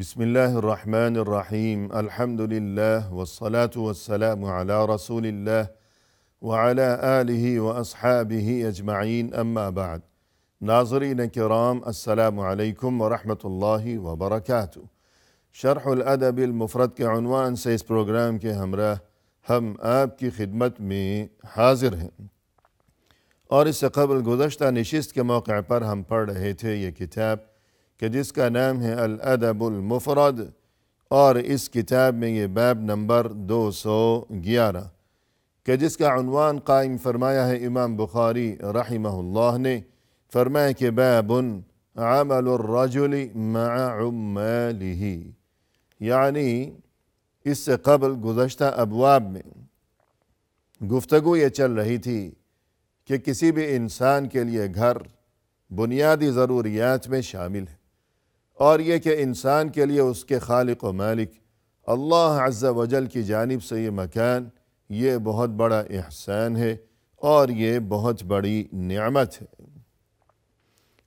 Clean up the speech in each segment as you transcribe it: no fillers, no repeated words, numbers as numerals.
بسم الله الرحمن الرحيم الحمد لله والصلاة والسلام على رسول الله وعلى آله وأصحابه أجمعين أما بعد ناظرین کرام السلام علیکم ورحمۃ اللہ وبرکاتہ۔ شرح الادب المفرد کے عنوان سے اس پروگرام کے ہمراہ ہم آپ کی خدمت میں حاضر ہیں، اور اس سے قبل گزشتہ نشست کے موقع پر ہم پڑھ رہے تھے یہ کتاب کہ جس کا نام ہے الادب المفرد، اور اس کتاب میں یہ باب نمبر 211 کہ جس کا عنوان قائم فرمایا ہے امام بخاری رحمہ اللہ نے، فرمایا کہ باب عمل الرجل مع عماله، یعنی اس سے قبل گزشتہ ابواب میں گفتگو یہ چل رہی تھی کہ کسی بھی انسان کے لیے گھر بنیادی ضروریات میں شامل ہے، اور یہ کہ انسان کے لیے اس کے خالق و مالک اللہ عز و جل کی جانب سے یہ مکان یہ بہت بڑا احسان ہے اور یہ بہت بڑی نعمت ہے۔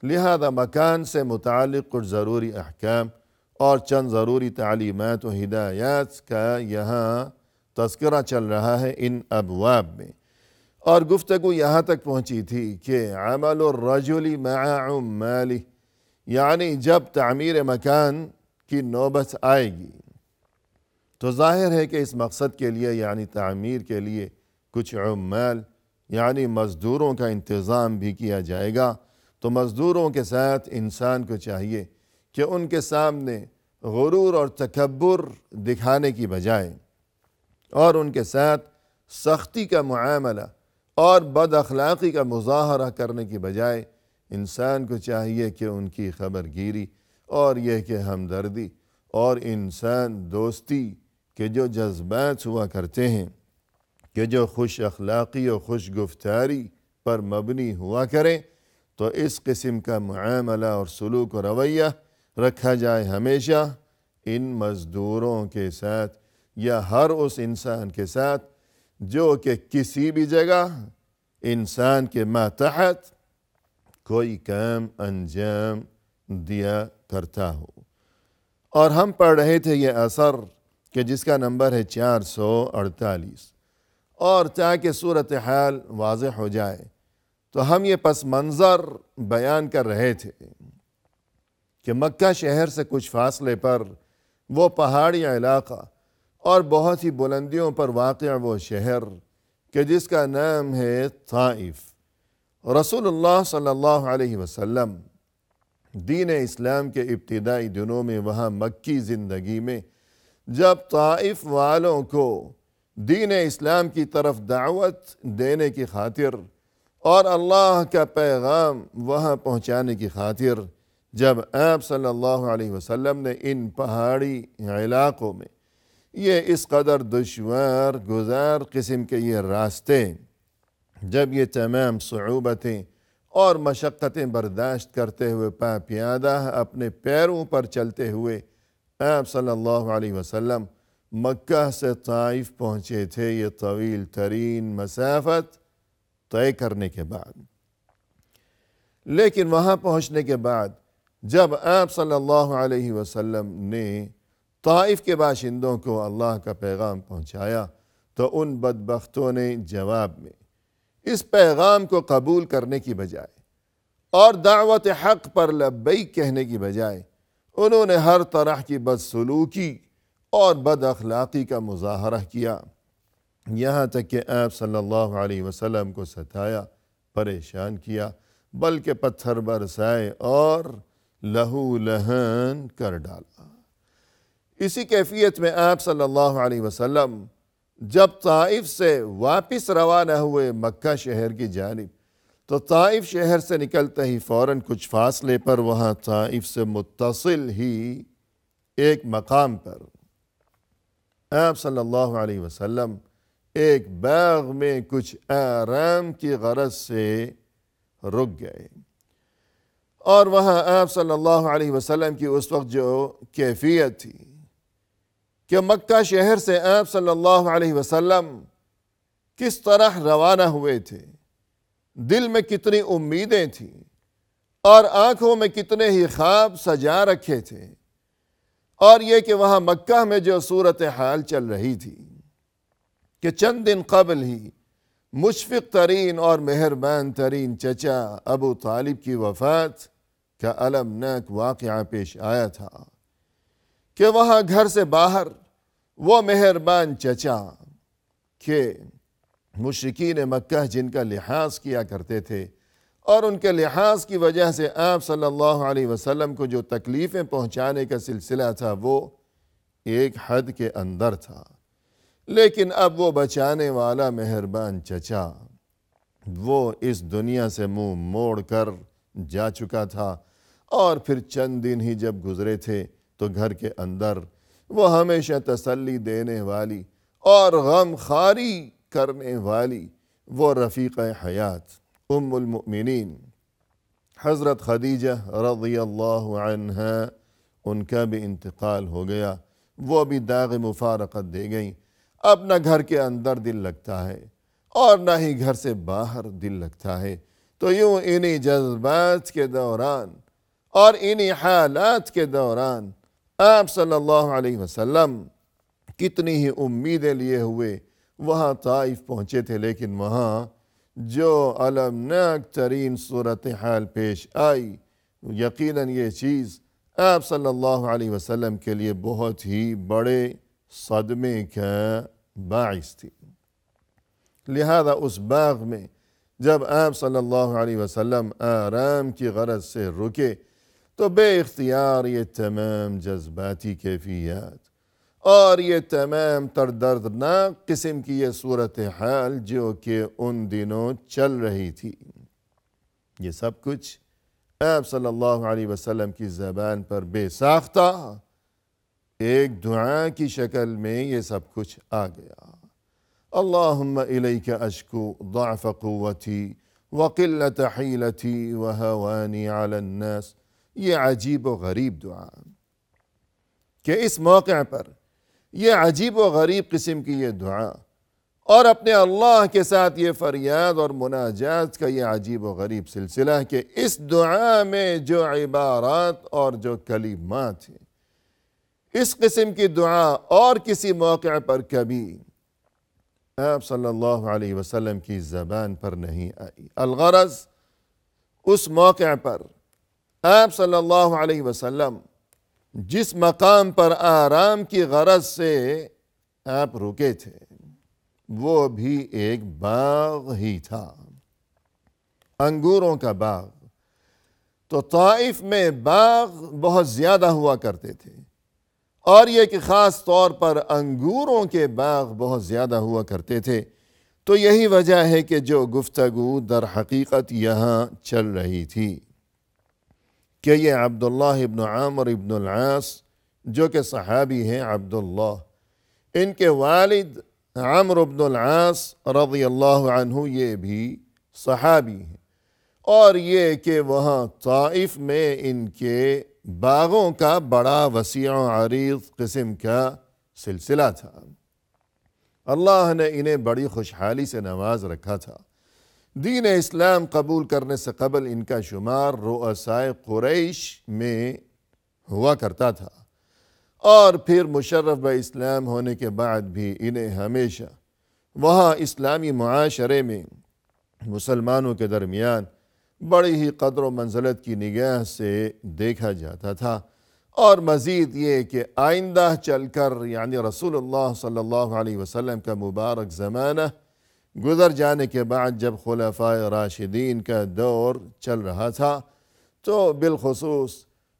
لہذا مکان سے متعلق کچھ ضروری احکام اور چند ضروری تعلیمات و ہدایات کا یہاں تذکرہ چل رہا ہے ان ابواب میں، اور گفتگو یہاں تک پہنچی تھی کہ عمل الرجل مع عماله، یعنی جب تعمیر مکان کی نوبت آئے گی تو ظاہر ہے کہ اس مقصد کے لیے یعنی تعمیر کے لیے کچھ عمال یعنی مزدوروں کا انتظام بھی کیا جائے گا، تو مزدوروں کے ساتھ انسان کو چاہیے کہ ان کے سامنے غرور اور تکبر دکھانے کی بجائے اور ان کے ساتھ سختی کا معاملہ اور بد اخلاقی کا مظاہرہ کرنے کی بجائے انسان کو چاہیے کہ ان کی خبر گیری اور یہ کہ ہمدردی اور انسان دوستی کے جو جذبات ہوا کرتے ہیں کہ جو خوش اخلاقی و خوش گفتاری پر مبنی ہوا کریں، تو اس قسم کا معاملہ اور سلوک و رویہ رکھا جائے ہمیشہ ان مزدوروں کے ساتھ یا ہر اس انسان کے ساتھ جو کہ کسی بھی جگہ انسان کے ماتحت کوئی کام انجام دیا کرتا ہو۔ اور ہم پڑھ رہے تھے یہ اثر کہ جس کا نمبر ہے 448، اور تاکہ صورتحال واضح ہو جائے تو ہم یہ پس منظر بیان کر رہے تھے کہ مکہ شہر سے کچھ فاصلے پر وہ پہاڑی علاقہ اور بہت ہی بلندیوں پر واقع وہ شہر کہ جس کا نام ہے طائف، رسول اللہ صلی اللہ علیہ وسلم دین اسلام کے ابتدائی دنوں میں وہاں مکی زندگی میں جب طائف والوں کو دین اسلام کی طرف دعوت دینے کی خاطر اور اللہ کا پیغام وہاں پہنچانے کی خاطر جب آپ صلی اللہ علیہ وسلم نے ان پہاڑی علاقوں میں یہ اس قدر دشوار گزار قسم کے یہ راستے جب یہ تمام صعوبتیں اور مشقتیں برداشت کرتے ہوئے پا پیادہ اپنے پیروں پر چلتے ہوئے آپ صلی اللہ علیہ وسلم مکہ سے طائف پہنچے تھے، یہ طویل ترین مسافت طے کرنے کے بعد۔ لیکن وہاں پہنچنے کے بعد جب آپ صلی اللہ علیہ وسلم نے طائف کے باشندوں کو اللہ کا پیغام پہنچایا تو ان بدبختوں نے جواب میں اس پیغام کو قبول کرنے کی بجائے اور دعوت حق پر لبیک کہنے کی بجائے انہوں نے ہر طرح کی بدسلوکی اور بد اخلاقی کا مظاہرہ کیا، یہاں تک کہ آپ صلی اللہ علیہ وسلم کو ستایا، پریشان کیا، بلکہ پتھر برسائے اور لہو لہان کر ڈالا۔ اسی کیفیت میں آپ صلی اللہ علیہ وسلم جب طائف سے واپس روانہ ہوئے مکہ شہر کی جانب تو طائف شہر سے نکلتے ہی فوراً کچھ فاصلے پر وہاں طائف سے متصل ہی ایک مقام پر آپ صلی اللہ علیہ وسلم ایک باغ میں کچھ آرام کی غرض سے رک گئے، اور وہاں آپ صلی اللہ علیہ وسلم کی اس وقت جو کیفیت تھی کہ مکہ شہر سے آپ صلی اللہ علیہ وسلم کس طرح روانہ ہوئے تھے، دل میں کتنی امیدیں تھیں اور آنکھوں میں کتنے ہی خواب سجا رکھے تھے، اور یہ کہ وہاں مکہ میں جو صورتحال چل رہی تھی کہ چند دن قبل ہی مشفق ترین اور مہربان ترین چچا ابو طالب کی وفات کا المناک واقعہ پیش آیا تھا کہ وہاں گھر سے باہر وہ مہربان چچا کہ مشرکین مکہ جن کا لحاظ کیا کرتے تھے اور ان کے لحاظ کی وجہ سے آپ صلی اللہ علیہ وسلم کو جو تکلیفیں پہنچانے کا سلسلہ تھا وہ ایک حد کے اندر تھا، لیکن اب وہ بچانے والا مہربان چچا وہ اس دنیا سے منہ موڑ کر جا چکا تھا، اور پھر چند دن ہی جب گزرے تھے تو گھر کے اندر وہ ہمیشہ تسلی دینے والی اور غم خاری کرنے والی وہ رفیق حیات ام المؤمنین حضرت خدیجہ رضی اللہ عنہا، ان کا بھی انتقال ہو گیا، وہ بھی داغ مفارقت دے گئیں۔ اب نہ گھر کے اندر دل لگتا ہے اور نہ ہی گھر سے باہر دل لگتا ہے، تو یوں انہی جذبات کے دوران اور انہی حالات کے دوران آپ صلی اللہ علیہ وسلم کتنی ہی امیدیں لیے ہوئے وہاں طائف پہنچے تھے، لیکن وہاں جو المناک ترین صورتحال پیش آئی، یقیناً یہ چیز آپ صلی اللہ علیہ وسلم کے لیے بہت ہی بڑے صدمے کا باعث تھی۔ لہذا اس باغ میں جب آپ صلی اللہ علیہ وسلم آرام کی غرض سے رکے تو بے اختیار یہ تمام جذباتی کیفیات اور یہ تمام تر دردناک قسم کی یہ صورتحال جو کہ ان دنوں چل رہی تھی، یہ سب کچھ آپ صلی اللہ علیہ وسلم کی زبان پر بے ساختہ ایک دعا کی شکل میں یہ سب کچھ آ گیا۔ اللہم الیک اشکو ضعف قوتی وقلت حیلتی وہوانی علی الناس، یہ عجیب و غریب دعا کہ اس موقع پر یہ عجیب و غریب قسم کی یہ دعا اور اپنے اللہ کے ساتھ یہ فریاد اور مناجات کا یہ عجیب و غریب سلسلہ کہ اس دعا میں جو عبارات اور جو کلمات ہیں، اس قسم کی دعا اور کسی موقع پر کبھی آپ صلی اللہ علیہ وسلم کی زبان پر نہیں آئی۔ الغرض اس موقع پر آپ صلی اللہ علیہ وسلم جس مقام پر آرام کی غرض سے آپ رکے تھے وہ بھی ایک باغ ہی تھا، انگوروں کا باغ۔ تو طائف میں باغ بہت زیادہ ہوا کرتے تھے، اور یہ کہ خاص طور پر انگوروں کے باغ بہت زیادہ ہوا کرتے تھے۔ تو یہی وجہ ہے کہ جو گفتگو در حقیقت یہاں چل رہی تھی کہ یہ عبداللہ ابن عامر ابن العاص جو کہ صحابی ہیں عبداللہ، ان کے والد عمرو ابن العاص رضی اللہ عنہ یہ بھی صحابی ہیں، اور یہ کہ وہاں طائف میں ان کے باغوں کا بڑا وسیع و عریض قسم کا سلسلہ تھا۔ اللہ نے انہیں بڑی خوشحالی سے نواز رکھا تھا۔ دین اسلام قبول کرنے سے قبل ان کا شمار رؤسائے قریش میں ہوا کرتا تھا، اور پھر مشرف بہ اسلام ہونے کے بعد بھی انہیں ہمیشہ وہاں اسلامی معاشرے میں مسلمانوں کے درمیان بڑی ہی قدر و منزلت کی نگاہ سے دیکھا جاتا تھا۔ اور مزید یہ کہ آئندہ چل کر یعنی رسول اللہ صلی اللہ علیہ وسلم کا مبارک زمانہ گزر جانے کے بعد جب خلفائے راشدین کا دور چل رہا تھا تو بالخصوص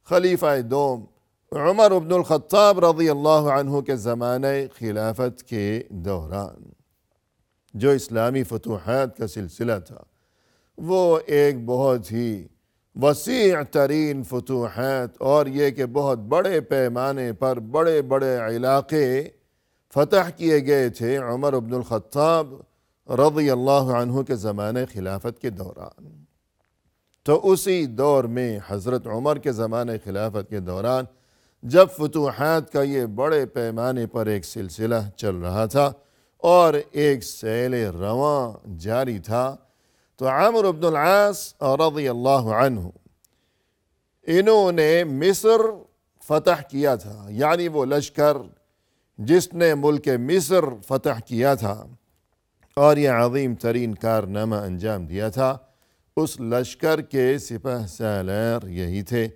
خلیفہ دوم عمر بن الخطاب رضی اللہ عنہ کے زمانہ خلافت کے دوران جو اسلامی فتوحات کا سلسلہ تھا وہ ایک بہت ہی وسیع ترین فتوحات، اور یہ کہ بہت بڑے پیمانے پر بڑے بڑے علاقے فتح کیے گئے تھے عمر بن الخطاب رضی اللہ عنہ کے زمانہ خلافت کے دوران۔ تو اسی دور میں حضرت عمر کے زمانہ خلافت کے دوران جب فتوحات کا یہ بڑے پیمانے پر ایک سلسلہ چل رہا تھا اور ایک سیل رواں جاری تھا، تو عمرو بن العاص رضی اللہ عنہ انہوں نے مصر فتح کیا تھا، یعنی وہ لشکر جس نے ملک مصر فتح کیا تھا اور یہ عظیم ترین کارنامہ انجام دیا تھا، اس لشکر کے سپہ سالار یہی تھے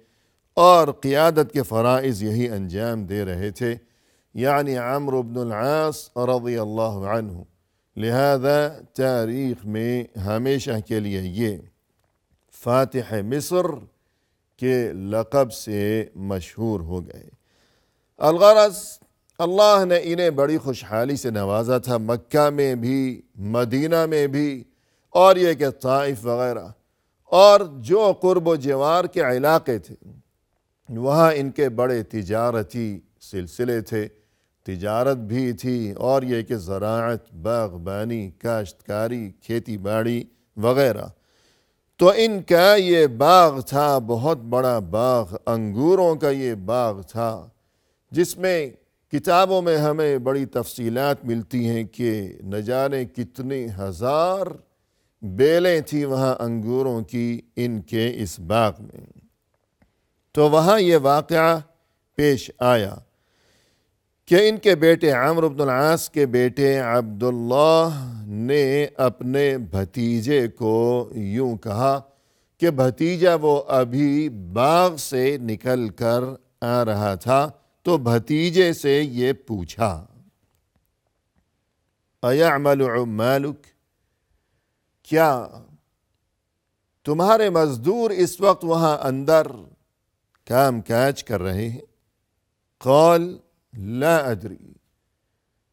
اور قیادت کے فرائض یہی انجام دے رہے تھے، یعنی عمرو بن العاص رضی اللہ عنہ۔ لہذا تاریخ میں ہمیشہ کے لیے یہ فاتح مصر کے لقب سے مشہور ہو گئے۔ الغرض اللہ نے انہیں بڑی خوشحالی سے نوازا تھا، مکہ میں بھی، مدینہ میں بھی، اور یہ کہ طائف وغیرہ اور جو قرب و جوار کے علاقے تھے وہاں ان کے بڑے تجارتی سلسلے تھے، تجارت بھی تھی، اور یہ کہ زراعت، باغبانی، کاشتکاری، کھیتی باڑی وغیرہ۔ تو ان کا یہ باغ تھا، بہت بڑا باغ، انگوروں کا یہ باغ تھا، جس میں کتابوں میں ہمیں بڑی تفصیلات ملتی ہیں کہ نہ جانے کتنے ہزار بیلیں تھیں وہاں انگوروں کی ان کے اس باغ میں۔ تو وہاں یہ واقعہ پیش آیا کہ ان کے بیٹے عمرو بن العاص کے بیٹے عبداللہ نے اپنے بھتیجے کو یوں کہا کہ بھتیجا وہ ابھی باغ سے نکل کر آ رہا تھا، تو بھتیجے سے یہ پوچھا، اَيَعْمَلُ عُمَّالُكَ، کیا تمہارے مزدور اس وقت وہاں اندر کام کاج کر رہے ہیں؟ قال لا ادری،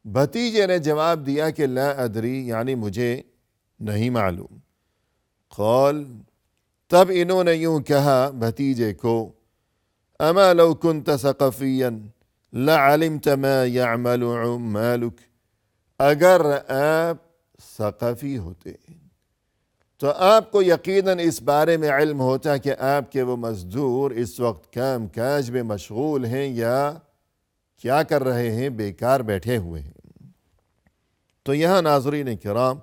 بھتیجے نے جواب دیا کہ لا ادری، یعنی مجھے نہیں معلوم۔ قال، تب انہوں نے یوں کہا بھتیجے کو، اما لو كنت ثقفيا لعلمت ما يعمل عمالك، اگر آپ ثقفی ہوتے تو آپ کو یقیناً اس بارے میں علم ہوتا کہ آپ کے وہ مزدور اس وقت کام کاج میں مشغول ہیں یا کیا کر رہے ہیں، بیکار بیٹھے ہوئے ہیں۔ تو یہاں ناظرین کرام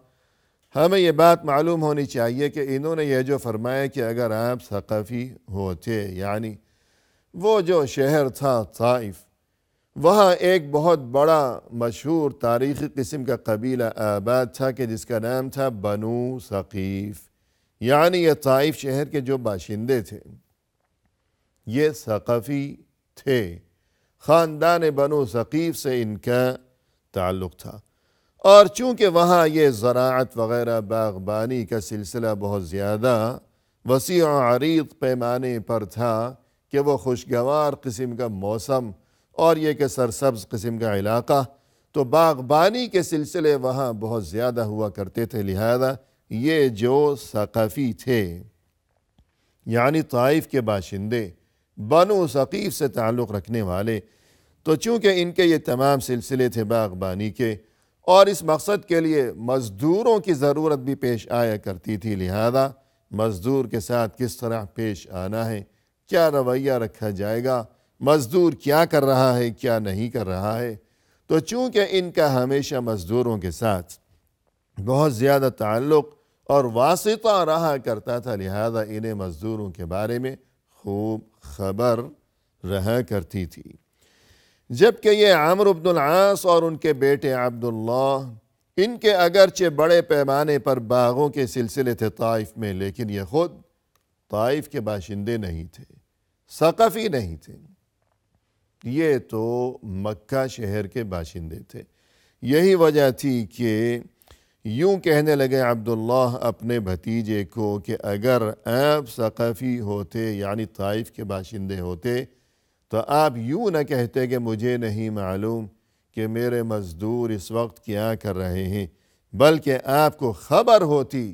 ہمیں یہ بات معلوم ہونی چاہیے کہ انہوں نے یہ جو فرمایا کہ اگر آپ ثقفی ہوتے، یعنی وہ جو شہر تھا طائف، وہاں ایک بہت بڑا مشہور تاریخی قسم کا قبیلہ آباد تھا کہ جس کا نام تھا بنو ثقیف، یعنی یہ طائف شہر کے جو باشندے تھے یہ ثقفی تھے، خاندان بنو ثقیف سے ان کا تعلق تھا، اور چونکہ وہاں یہ زراعت وغیرہ باغبانی کا سلسلہ بہت زیادہ وسیع و عریض پیمانے پر تھا کہ وہ خوشگوار قسم کا موسم اور یہ کہ سرسبز قسم کا علاقہ، تو باغبانی کے سلسلے وہاں بہت زیادہ ہوا کرتے تھے، لہذا یہ جو ثقفی تھے یعنی طائف کے باشندے، بنو ثقیف سے تعلق رکھنے والے، تو چونکہ ان کے یہ تمام سلسلے تھے باغبانی کے اور اس مقصد کے لیے مزدوروں کی ضرورت بھی پیش آیا کرتی تھی، لہذا مزدور کے ساتھ کس طرح پیش آنا ہے، کیا رویہ رکھا جائے گا، مزدور کیا کر رہا ہے کیا نہیں کر رہا ہے، تو چونکہ ان کا ہمیشہ مزدوروں کے ساتھ بہت زیادہ تعلق اور واسطہ رہا کرتا تھا، لہذا انہیں مزدوروں کے بارے میں خوب خبر رہا کرتی تھی۔ جبکہ یہ عمرو بن العاص اور ان کے بیٹے عبداللہ، ان کے اگرچہ بڑے پیمانے پر باغوں کے سلسلے تھے طائف میں، لیکن یہ خود طائف کے باشندے نہیں تھے، ثقفی نہیں تھے، یہ تو مکہ شہر کے باشندے تھے۔ یہی وجہ تھی کہ یوں کہنے لگے عبداللہ اپنے بھتیجے کو کہ اگر آپ ثقفی ہوتے یعنی طائف کے باشندے ہوتے تو آپ یوں نہ کہتے کہ مجھے نہیں معلوم کہ میرے مزدور اس وقت کیا کر رہے ہیں، بلکہ آپ کو خبر ہوتی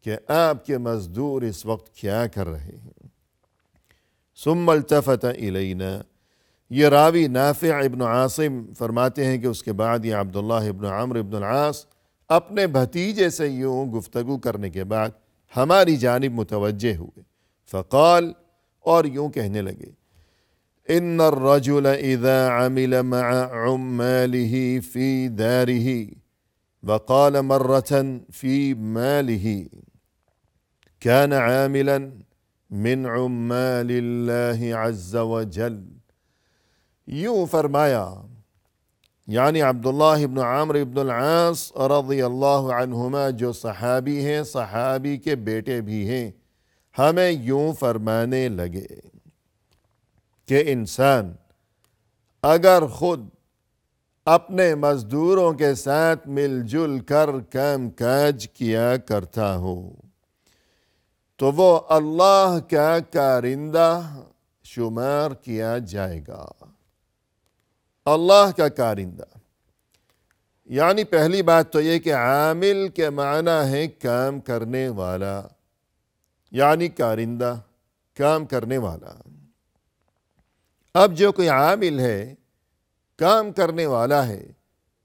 کہ آپ کے مزدور اس وقت کیا کر رہے ہیں۔ ثم التفت الینا، یہ راوی نافع ابن عاصم فرماتے ہیں کہ اس کے بعد یہ عبداللہ ابن عمرو ابن العاص اپنے بھتیجے سے یوں گفتگو کرنے کے بعد ہماری جانب متوجہ ہوئے، فقال، اور یوں کہنے لگے، ان الرجل اذا عمل مع عماله في داره وقال مرة في ماله كان عاملا من عمال الله عز وجل یوں فرمایا، یعنی عبداللہ ابن عمرو ابن العاص رضی اللہ عنہما جو صحابی ہیں، صحابی کے بیٹے بھی ہیں، ہمیں یوں فرمانے لگے کہ انسان اگر خود اپنے مزدوروں کے ساتھ مل جل کر کام کاج کیا کرتا ہو تو وہ اللہ کا کارندہ شمار کیا جائے گا۔ اللہ کا کارندہ، یعنی پہلی بات تو یہ کہ عامل کے معنی ہے کام کرنے والا، یعنی کارندہ، کام کرنے والا۔ اب جو کوئی عامل ہے، کام کرنے والا ہے،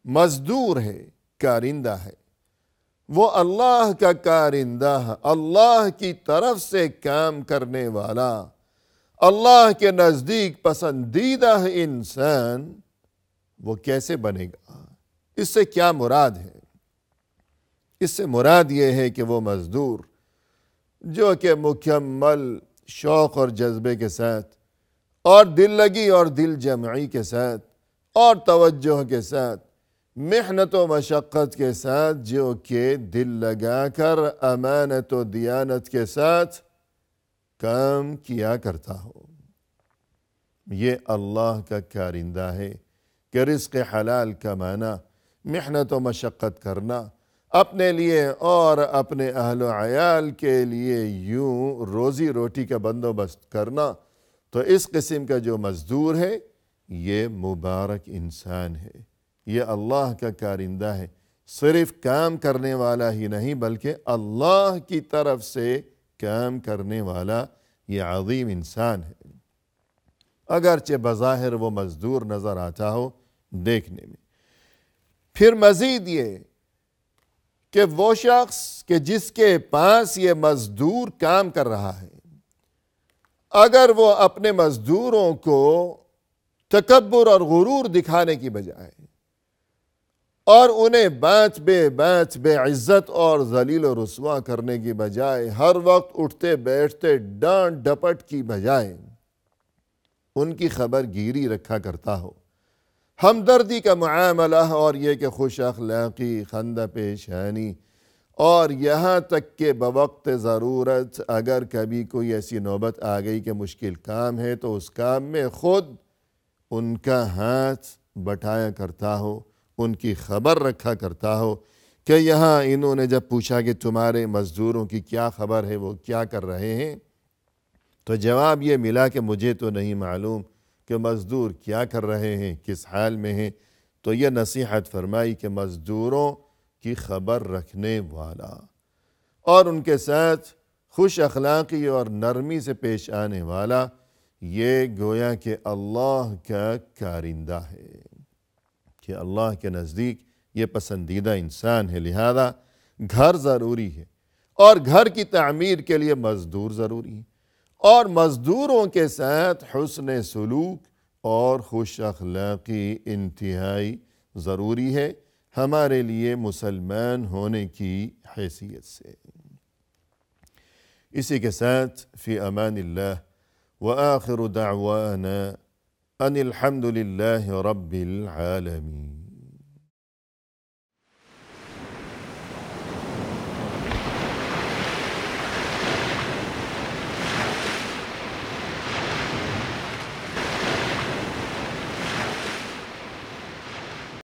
مزدور ہے، کارندہ ہے، وہ اللہ کا کارندہ، اللہ کی طرف سے کام کرنے والا، اللہ کے نزدیک پسندیدہ انسان وہ کیسے بنے گا؟ اس سے کیا مراد ہے؟ اس سے مراد یہ ہے کہ وہ مزدور جو کہ مکمل شوق اور جذبے کے ساتھ اور دل لگی اور دل جمعی کے ساتھ اور توجہ کے ساتھ، محنت و مشقت کے ساتھ، جو کہ دل لگا کر امانت و دیانت کے ساتھ کام کیا کرتا ہو، یہ اللہ کا کارندہ ہے۔ کہ رزق حلال کمانا، محنت و مشقت کرنا، اپنے لیے اور اپنے اہل و عیال کے لیے یوں روزی روٹی کا بندوبست کرنا، تو اس قسم کا جو مزدور ہے یہ مبارک انسان ہے، یہ اللہ کا کارندہ ہے۔ صرف کام کرنے والا ہی نہیں بلکہ اللہ کی طرف سے کام کرنے والا یہ عظیم انسان ہے، اگرچہ بظاہر وہ مزدور نظر آتا ہو دیکھنے میں۔ پھر مزید یہ کہ وہ شخص کہ جس کے پاس یہ مزدور کام کر رہا ہے، اگر وہ اپنے مزدوروں کو تکبر اور غرور دکھانے کی بجائے اور انہیں بات بے عزت اور ذلیل و رسوا کرنے کی بجائے ہر وقت اٹھتے بیٹھتے ڈانٹ ڈپٹ کی بجائے ان کی خبر گیری رکھا کرتا ہو، ہمدردی کا معاملہ، اور یہ کہ خوش اخلاقی، خندہ پیشانی، اور یہاں تک کہ بوقت ضرورت اگر کبھی کوئی ایسی نوبت آ گئی کہ مشکل کام ہے تو اس کام میں خود ان کا ہاتھ بٹایا کرتا ہو، ان کی خبر رکھا کرتا ہو کہ یہاں انہوں نے جب پوچھا کہ تمہارے مزدوروں کی کیا خبر ہے، وہ کیا کر رہے ہیں، تو جواب یہ ملا کہ مجھے تو نہیں معلوم کہ مزدور کیا کر رہے ہیں، کس حال میں ہیں۔ تو یہ نصیحت فرمائی کہ مزدوروں کی خبر رکھنے والا اور ان کے ساتھ خوش اخلاقی اور نرمی سے پیش آنے والا یہ گویا کہ اللہ کا کارندہ ہے، کہ اللہ کے نزدیک یہ پسندیدہ انسان ہے۔ لہذا گھر ضروری ہے اور گھر کی تعمیر کے لیے مزدور ضروری ہے، اور مزدوروں کے ساتھ حسن سلوک اور خوش اخلاقی انتہائی ضروری ہے ہمارے لیے مسلمان ہونے کی حیثیت سے۔ اسی کے ساتھ فی امان اللہ، وآخر دعوانا ان الحمد للہ رب العالمین۔